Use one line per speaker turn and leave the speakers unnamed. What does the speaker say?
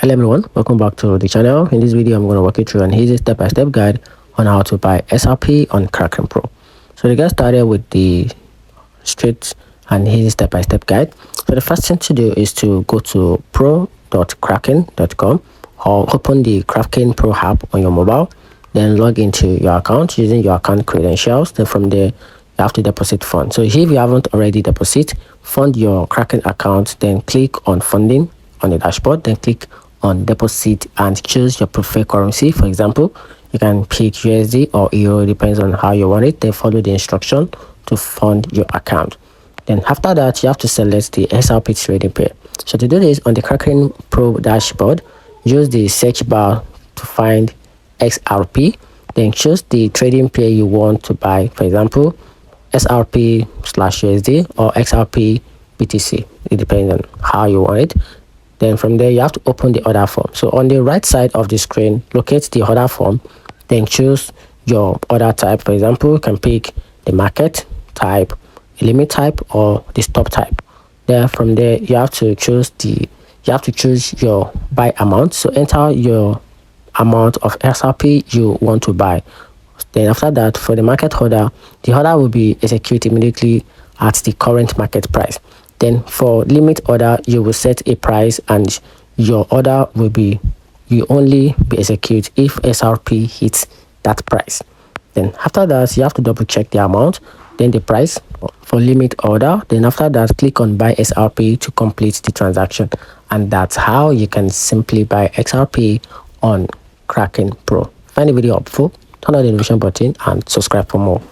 Hello everyone, welcome back to the channel. In this video I'm going to walk you through an easy step-by-step guide on how to buy SRP on Kraken Pro. So to get started with the straight and easy step-by-step guide, so the first thing to do is to go to pro.kraken.com or open the Kraken Pro app on your mobile, then log into your account using your account credentials. Then from there you have to deposit funds. So if you haven't already fund your Kraken account, then click on funding on the dashboard, then click on deposit and choose your preferred currency. For example, you can pick USD or Euro, depends on how you want it. Then follow the instruction to fund your account. Then after that, you have to select the SRP trading pair. So to do this, on the Kraken Pro dashboard, use the search bar to find XRP, then choose the trading pair you want to buy. For example, SRP/USD or XRP BTC. It depends on how you want it. Then from there, you have to open the order form. So on the right side of the screen, locate the order form, then choose your order type. For example, you can pick the market type, a limit type, or the stop type. Then from there, you have to choose your buy amount. So enter your amount of SRP you want to buy. Then after that, for the market order, the order will be executed immediately at the current market price. Then for limit order, you will set a price and your order will only be executed if SRP hits that price. Then after that, you have to double check the amount, then the price for limit order. Then after that, click on buy SRP to complete the transaction. And that's how you can simply buy XRP on Kraken Pro. Find the video helpful, turn on the notification button and subscribe for more.